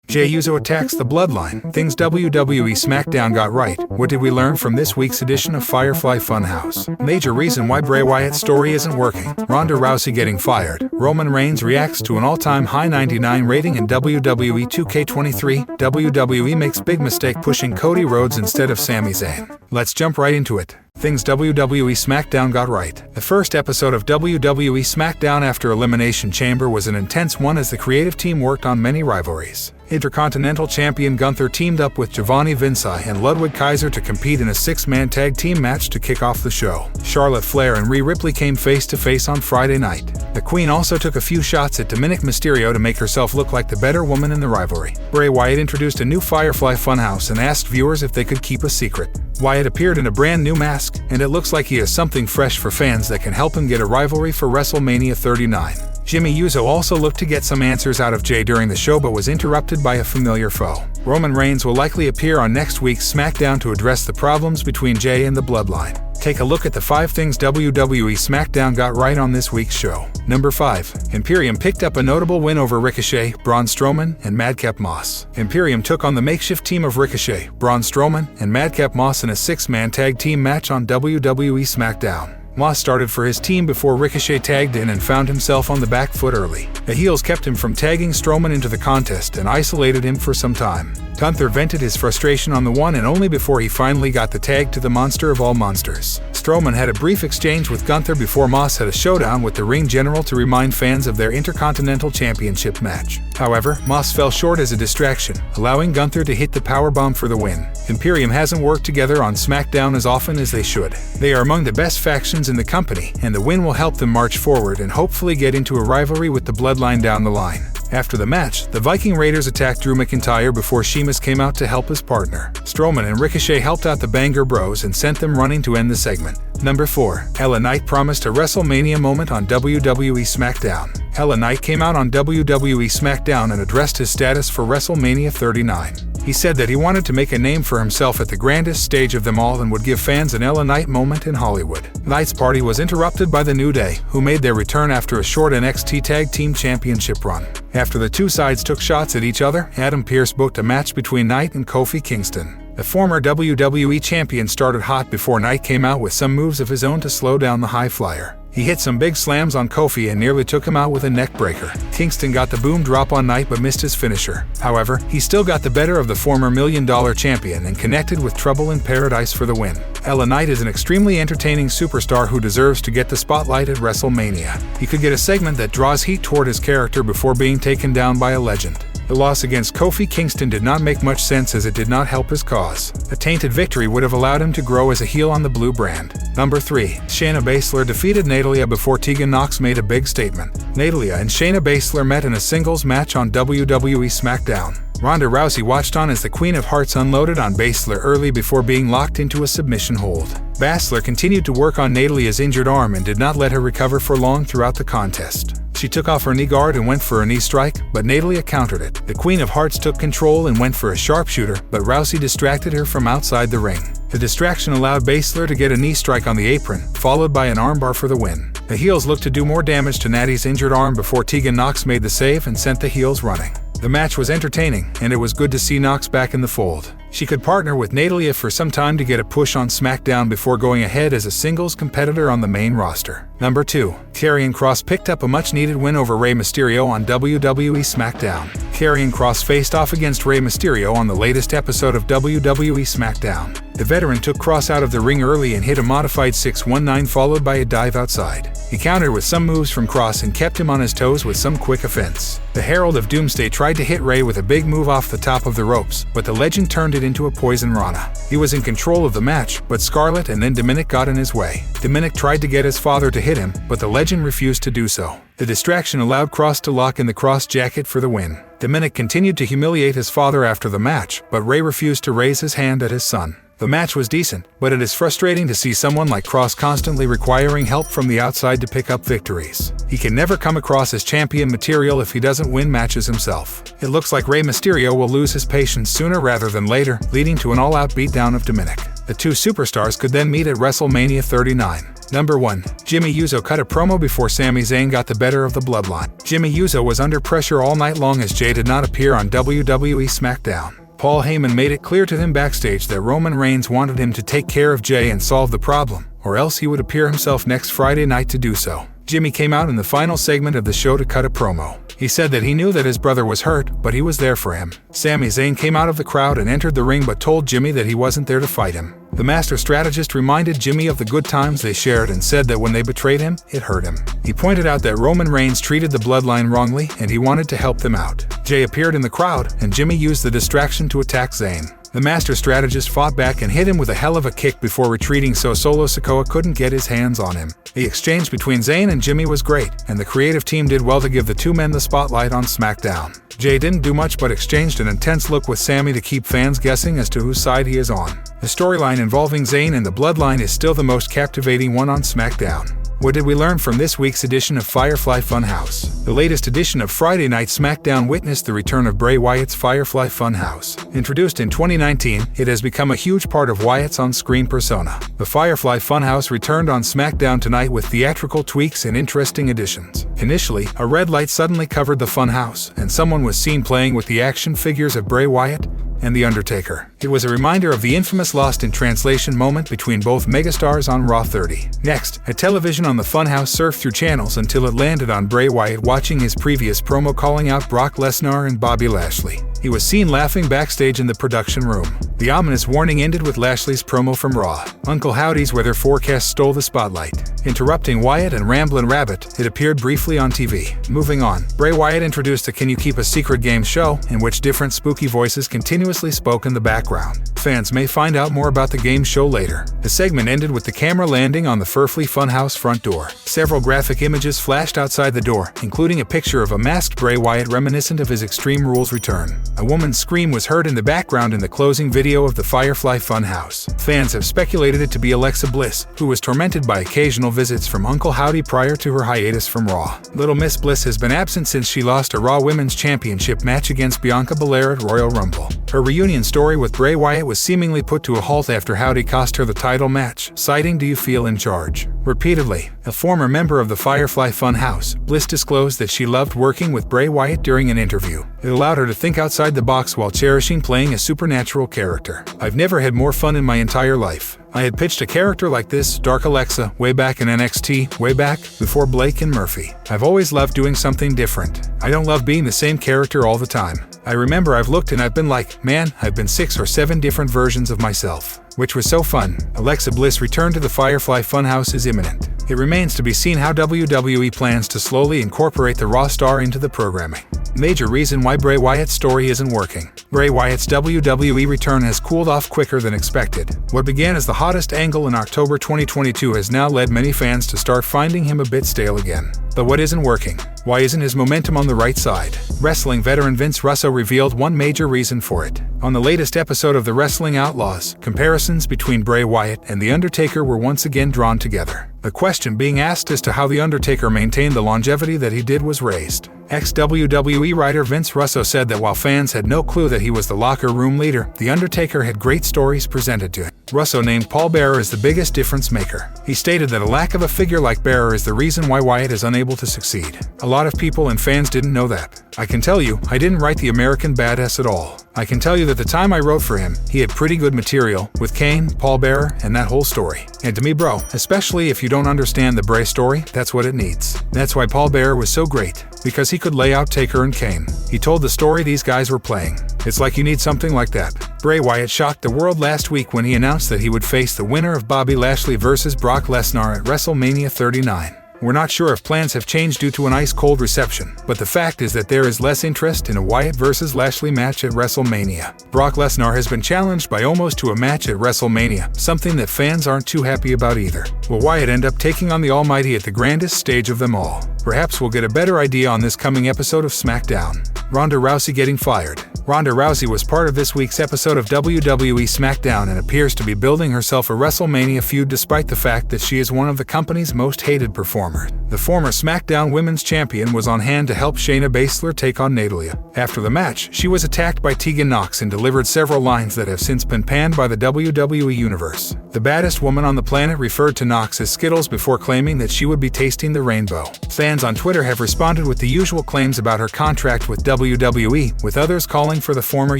Jey Uso attacks the Bloodline. Things WWE Smackdown got right. What did we learn from this week's edition of Firefly Fun House? Major reason why Bray Wyatt's story isn't working. Ronda Rousey getting fired. Roman Reigns reacts to an all-time high 99 rating in WWE 2K23. WWE Makes Big Mistake pushing Cody Rhodes instead of Sami Zayn. Let's jump right into it. Things WWE Smackdown got right. The first episode of WWE Smackdown after Elimination Chamber was an intense one as the creative team worked on many rivalries. Intercontinental Champion Gunther teamed up with Giovanni Vinci and Ludwig Kaiser to compete in a six-man tag team match to kick off the show. Charlotte Flair and Rhea Ripley came face-to-face on Friday night. The Queen also took a few shots at Dominic Mysterio to make herself look like the better woman in the rivalry. Bray Wyatt introduced a new Firefly Fun House and asked viewers if they could keep a secret. Wyatt appeared in a brand new mask, and it looks like he has something fresh for fans that can help him get a rivalry for WrestleMania 39. Jey Uso also looked to get some answers out of Jey during the show but was interrupted by a familiar foe. Roman Reigns will likely appear on next week's SmackDown to address the problems between Jey and the Bloodline. Take a look at the 5 things WWE Smackdown got right on this week's show. Number 5. Imperium picked up a notable win over Ricochet, Braun Strowman, and Madcap Moss. Imperium took on the makeshift team of Ricochet, Braun Strowman, and Madcap Moss in a 6-man tag team match on WWE Smackdown. Moss started for his team before Ricochet tagged in and found himself on the back foot early. The heels kept him from tagging Strowman into the contest and isolated him for some time. Gunther vented his frustration on the one and only before he finally got the tag to the monster of all monsters. Strowman had a brief exchange with Gunther before Moss had a showdown with the ring general to remind fans of their Intercontinental Championship match. However, Moss fell short as a distraction, allowing Gunther to hit the powerbomb for the win. Imperium hasn't worked together on SmackDown as often as they should. They are among the best factions in the company, and the win will help them march forward and hopefully get into a rivalry with the Bloodline down the line. After the match, the Viking Raiders attacked Drew McIntyre before Sheamus came out to help his partner. Strowman and Ricochet helped out the Banger Bros and sent them running to end the segment. Number 4. LA Knight promised a WrestleMania moment on WWE Smackdown. LA Knight came out on WWE Smackdown and addressed his status for WrestleMania 39. He said that he wanted to make a name for himself at the grandest stage of them all and would give fans an LA Knight moment in Hollywood. Knight's party was interrupted by the New Day, who made their return after a short NXT Tag Team Championship run. After the two sides took shots at each other, Adam Pearce booked a match between Knight and Kofi Kingston. The former WWE champion started hot before Knight came out with some moves of his own to slow down the high flyer. He hit some big slams on Kofi and nearly took him out with a neck breaker. Kingston got the boom drop on Knight but missed his finisher. However, he still got the better of the former $1 million champion and connected with Trouble in Paradise for the win. LA Knight is an extremely entertaining superstar who deserves to get the spotlight at WrestleMania. He could get a segment that draws heat toward his character before being taken down by a legend. The loss against Kofi Kingston did not make much sense as it did not help his cause. A tainted victory would have allowed him to grow as a heel on the blue brand. Number 3. Shayna Baszler defeated Natalia before Tegan Nox made a big statement. Natalia and Shayna Baszler met in a singles match on WWE Smackdown. Ronda Rousey watched on as the Queen of Hearts unloaded on Baszler early before being locked into a submission hold. Baszler continued to work on Natalia's injured arm and did not let her recover for long throughout the contest. She took off her knee guard and went for a knee strike, but Natalia countered it. The Queen of Hearts took control and went for a sharpshooter, but Rousey distracted her from outside the ring. The distraction allowed Baszler to get a knee strike on the apron, followed by an armbar for the win. The heels looked to do more damage to Natty's injured arm before Tegan Nox made the save and sent the heels running. The match was entertaining, and it was good to see Nox back in the fold. She could partner with Natalia for some time to get a push on SmackDown before going ahead as a singles competitor on the main roster. Number 2. Karrion Kross picked up a much-needed win over Rey Mysterio on WWE Smackdown. Karrion Kross faced off against Rey Mysterio on the latest episode of WWE Smackdown. The veteran took Kross out of the ring early and hit a modified 619 followed by a dive outside. He countered with some moves from Kross and kept him on his toes with some quick offense. The Herald of Doomsday tried to hit Rey with a big move off the top of the ropes, but the legend turned it into a poison rana. He was in control of the match, but Scarlett and then Dominic got in his way. Dominic tried to get his father to hit him, but the legend refused to do so. The distraction allowed Kross to lock in the Kross jacket for the win. Dominic continued to humiliate his father after the match, but Rey refused to raise his hand at his son. The match was decent, but it is frustrating to see someone like Kross constantly requiring help from the outside to pick up victories. He can never come across as champion material if he doesn't win matches himself. It looks like Rey Mysterio will lose his patience sooner rather than later, leading to an all-out beatdown of Dominic. The two superstars could then meet at WrestleMania 39. Number 1. Jey Uso cut a promo before Sami Zayn got the better of the Bloodline. Jey Uso was under pressure all night long as Jey did not appear on WWE Smackdown. Paul Heyman made it clear to him backstage that Roman Reigns wanted him to take care of Jey and solve the problem, or else he would appear himself next Friday night to do so. Jey came out in the final segment of the show to cut a promo. He said that he knew that his brother was hurt, but he was there for him. Sami Zayn came out of the crowd and entered the ring but told Jey that he wasn't there to fight him. The master strategist reminded Jey of the good times they shared and said that when they betrayed him, it hurt him. He pointed out that Roman Reigns treated the Bloodline wrongly and he wanted to help them out. Jey appeared in the crowd and Jey used the distraction to attack Zayn. The master strategist fought back and hit him with a hell of a kick before retreating so Solo Sikoa couldn't get his hands on him. The exchange between Zayn and Jey was great, and the creative team did well to give the two men the spotlight on SmackDown. Jey didn't do much but exchanged an intense look with Sami to keep fans guessing as to whose side he is on. The storyline involving Zayn and the Bloodline is still the most captivating one on SmackDown. What did we learn from this week's edition of Firefly Fun House? The latest edition of Friday Night SmackDown witnessed the return of Bray Wyatt's Firefly Fun House. Introduced in 2019, it has become a huge part of Wyatt's on-screen persona. The Firefly Fun House returned on SmackDown tonight with theatrical tweaks and interesting additions. Initially, a red light suddenly covered the Fun House, and someone was seen playing with the action figures of Bray Wyatt and The Undertaker. It was a reminder of the infamous Lost in Translation moment between both megastars on Raw 30. Next, a television on the Funhouse surfed through channels until it landed on Bray Wyatt watching his previous promo calling out Brock Lesnar and Bobby Lashley. He was seen laughing backstage in the production room. The ominous warning ended with Lashley's promo from Raw. Uncle Howdy's weather forecast stole the spotlight. Interrupting Wyatt and Ramblin' Rabbit, it appeared briefly on TV. Moving on, Bray Wyatt introduced a Can You Keep a Secret game show, in which different spooky voices continuously spoke in the background. Fans may find out more about the game show later. The segment ended with the camera landing on the Firefly Fun House front door. Several graphic images flashed outside the door, including a picture of a masked Bray Wyatt reminiscent of his Extreme Rules return. A woman's scream was heard in the background in the closing video of the Firefly Fun House. Fans have speculated it to be Alexa Bliss, who was tormented by occasional visits from Uncle Howdy prior to her hiatus from Raw. Little Miss Bliss has been absent since she lost a Raw Women's Championship match against Bianca Belair at Royal Rumble. Her reunion story with Bray Wyatt was seemingly put to a halt after Howdy cost her the title match, citing "Do you feel in charge?" Repeatedly, a former member of the Firefly Fun House, Bliss disclosed that she loved working with Bray Wyatt during an interview. It allowed her to think outside the box while cherishing playing a supernatural character. "I've never had more fun in my entire life. I had pitched a character like this, Dark Alexa, way back in NXT, way back before Blake and Murphy. I've always loved doing something different. I don't love being the same character all the time. I remember I've looked and I've been like, man, I've been 6 or 7 different versions of myself. Which was so fun." Alexa Bliss' return to the Firefly Funhouse is imminent. It remains to be seen how WWE plans to slowly incorporate the Raw star into the programming. Major reason why Bray Wyatt's story isn't working. Bray Wyatt's WWE return has cooled off quicker than expected. What began as the hottest angle in October 2022 has now led many fans to start finding him a bit stale again. But what isn't working? Why isn't his momentum on the right side? Wrestling veteran Vince Russo revealed one major reason for it. On the latest episode of The Wrestling Outlaws, comparisons between Bray Wyatt and The Undertaker were once again drawn together. The question being asked as to how The Undertaker maintained the longevity that he did was raised. Ex-WWE writer Vince Russo said that while fans had no clue that he was the locker room leader, The Undertaker had great stories presented to him. Russo named Paul Bearer as the biggest difference maker. He stated that a lack of a figure like Bearer is the reason why Wyatt is unable to succeed. A lot of people and fans didn't know that. I can tell you, I didn't write the American Badass at all. I can tell you that the time I wrote for him, he had pretty good material, with Kane, Paul Bearer, and that whole story. And to me, bro, especially if you don't understand the Bray story, that's what it needs. That's why Paul Bearer was so great, because he could lay out Taker and Kane. He told the story these guys were playing. It's like you need something like that. Bray Wyatt shocked the world last week when he announced that he would face the winner of Bobby Lashley vs. Brock Lesnar at WrestleMania 39. We're not sure if plans have changed due to an ice-cold reception, but the fact is that there is less interest in a Wyatt vs. Lashley match at WrestleMania. Brock Lesnar has been challenged by Omos to a match at WrestleMania, something that fans aren't too happy about either. Will Wyatt end up taking on the Almighty at the grandest stage of them all? Perhaps we'll get a better idea on this coming episode of SmackDown. Ronda Rousey getting fired. Ronda Rousey was part of this week's episode of WWE Smackdown and appears to be building herself a WrestleMania feud despite the fact that she is one of the company's most hated performers. The former SmackDown Women's Champion was on hand to help Shayna Baszler take on Natalia. After the match, she was attacked by Tegan Nox and delivered several lines that have since been panned by the WWE Universe. The baddest woman on the planet referred to Nox as Skittles before claiming that she would be tasting the rainbow. Fans on Twitter have responded with the usual claims about her contract with WWE, with others calling for the former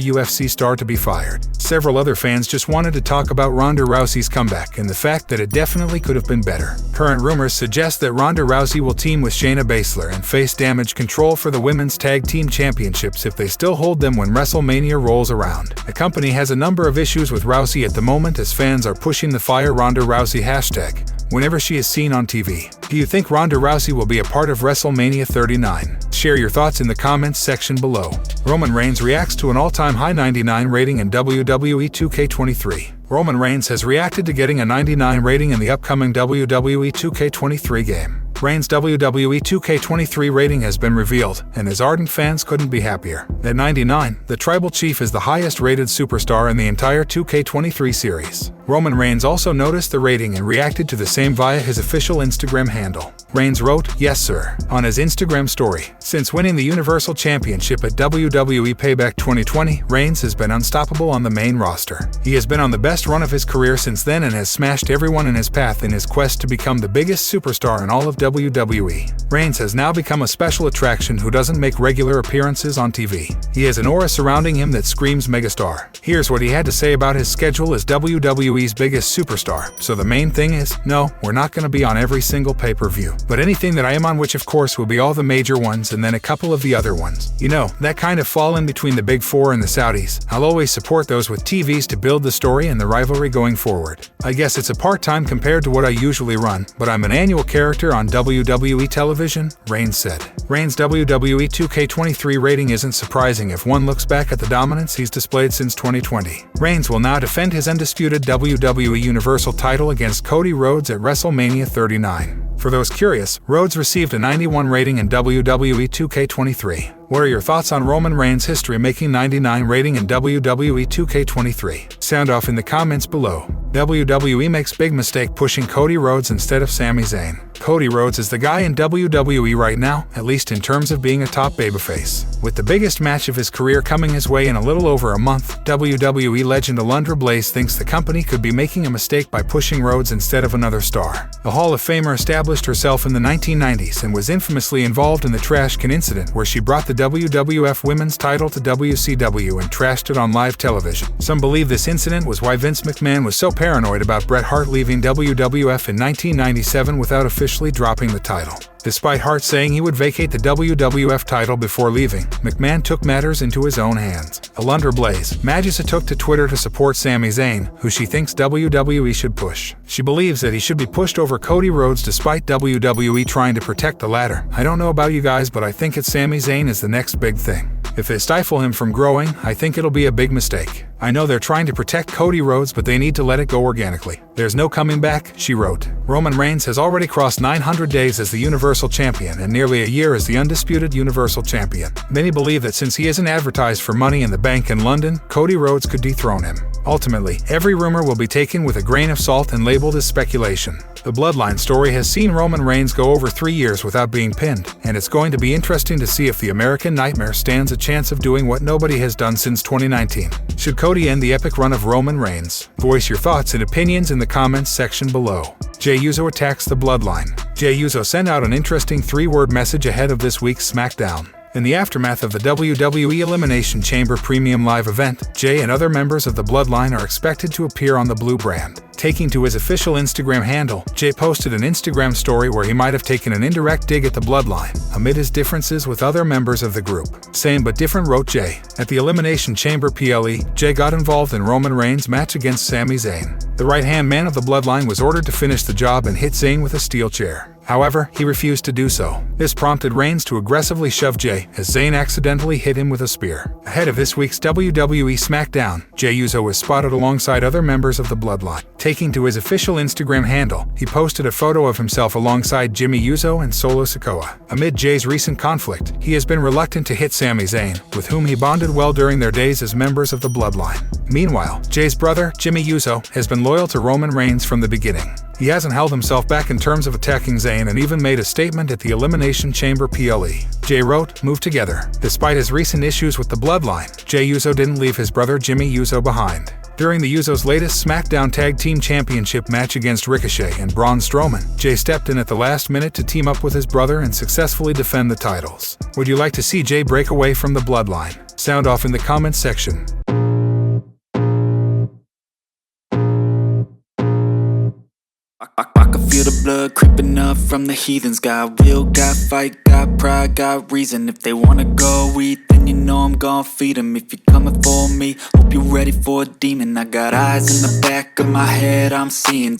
UFC star to be fired. Several other fans just wanted to talk about Ronda Rousey's comeback and the fact that it definitely could have been better. Current rumors suggest that Ronda Rousey will team with Shayna Baszler and face Damage Control for the Women's Tag Team Championships if they still hold them when WrestleMania rolls around. The company has a number of issues with Rousey at the moment as fans are pushing the Fire Ronda Rousey hashtag whenever she is seen on TV. Do you think Ronda Rousey will be a part of WrestleMania 39? Share your thoughts in the comments section below. Roman Reigns reacts to an all-time high 99 rating in WWE 2K23. Roman Reigns has reacted to getting a 99 rating in the upcoming WWE 2K23 game. Reigns' WWE 2K23 rating has been revealed, and his ardent fans couldn't be happier. At 99, the Tribal Chief is the highest-rated superstar in the entire 2K23 series. Roman Reigns also noticed the rating and reacted to the same via his official Instagram handle. Reigns wrote, "Yes sir," on his Instagram story. Since winning the Universal Championship at WWE Payback 2020, Reigns has been unstoppable on the main roster. He has been on the best run of his career since then and has smashed everyone in his path in his quest to become the biggest superstar in all of WWE. Reigns has now become a special attraction who doesn't make regular appearances on TV. He has an aura surrounding him that screams megastar. Here's what he had to say about his schedule as WWE's biggest superstar. "So the main thing is, no, we're not going to be on every single pay-per-view. But anything that I am on, which of course will be all the major ones and then a couple of the other ones. You know, that kind of fall in between the Big Four and the Saudis. I'll always support those with TVs to build the story and the rivalry going forward. I guess it's a part-time compared to what I usually run, but I'm an annual character on WWE television," Reigns said. Reigns' WWE 2K23 rating isn't surprising if one looks back at the dominance he's displayed since 2020. Reigns will now defend his undisputed WWE Universal title against Cody Rhodes at WrestleMania 39. For those curious, Rhodes received a 91 rating in WWE 2K23. What are your thoughts on Roman Reigns' history making 99 rating in WWE 2K23? Sound off in the comments below. WWE Makes Big Mistake pushing Cody Rhodes instead of Sami Zayn. Cody Rhodes is the guy in WWE right now, at least in terms of being a top babyface. With the biggest match of his career coming his way in a little over a month, WWE legend Alundra Blaze thinks the company could be making a mistake by pushing Rhodes instead of another star. The Hall of Famer established herself in the 1990s and was infamously involved in the Trash Can incident where she brought the WWF Women's title to WCW and trashed it on live television. Some believe this incident was why Vince McMahon was so paranoid about Bret Hart leaving WWF in 1997 without officially dropping the title. Despite Hart saying he would vacate the WWF title before leaving, McMahon took matters into his own hands. Alundra Blaze, Magissa took to Twitter to support Sami Zayn, who she thinks WWE should push. She believes that he should be pushed over Cody Rhodes despite WWE trying to protect the latter. "I don't know about you guys, but I think it's Sami Zayn is the next big thing. If they stifle him from growing, I think it'll be a big mistake. I know they're trying to protect Cody Rhodes, but they need to let it go organically. There's no coming back," she wrote. Roman Reigns has already crossed 900 days as the Universal Champion and nearly a year as the undisputed Universal Champion. Many believe that since he isn't advertised for Money in the Bank in London, Cody Rhodes could dethrone him. Ultimately, every rumor will be taken with a grain of salt and labeled as speculation. The Bloodline story has seen Roman Reigns go over 3 years without being pinned, and it's going to be interesting to see if the American Nightmare stands a chance of doing what nobody has done since 2019. Should Cody end the epic run of Roman Reigns? Voice your thoughts and opinions in the comments section below. Jey Uso attacks the Bloodline. Jey Uso sent out an interesting 3-word message ahead of this week's Smackdown. In the aftermath of the WWE Elimination Chamber Premium Live event, Jey and other members of the Bloodline are expected to appear on the Blue brand. Taking to his official Instagram handle, Jey posted an Instagram story where he might have taken an indirect dig at the Bloodline, amid his differences with other members of the group. "Same but different," wrote Jey. At the Elimination Chamber PLE, Jey got involved in Roman Reigns' match against Sami Zayn. The right-hand man of the Bloodline was ordered to finish the job and hit Zayn with a steel chair. However, he refused to do so. This prompted Reigns to aggressively shove Jey, as Zayn accidentally hit him with a spear. Ahead of this week's WWE Smackdown, Jey Uso was spotted alongside other members of the Bloodline. Taking to his official Instagram handle, he posted a photo of himself alongside Jimmy Uso and Solo Sikoa. Amid Jey's recent conflict, he has been reluctant to hit Sami Zayn, with whom he bonded well during their days as members of the Bloodline. Meanwhile, Jey's brother, Jimmy Uso, has been loyal to Roman Reigns from the beginning. He hasn't held himself back in terms of attacking Zayn and even made a statement at the Elimination Chamber PLE. Jey wrote, "Move together." Despite his recent issues with the Bloodline, Jey Uso didn't leave his brother Jimmy Uso behind. During the Usos' latest Smackdown Tag Team Championship match against Ricochet and Braun Strowman, Jey stepped in at the last minute to team up with his brother and successfully defend the titles. Would you like to see Jey break away from the Bloodline? Sound off in the comments section. I can feel the blood creeping up from the heathens. Got will, got fight, got pride, got reason. If they wanna go eat, then you know I'm gon' feed them. If you're coming for me, hope you're ready for a demon. I got eyes in the back of my head, I'm seeing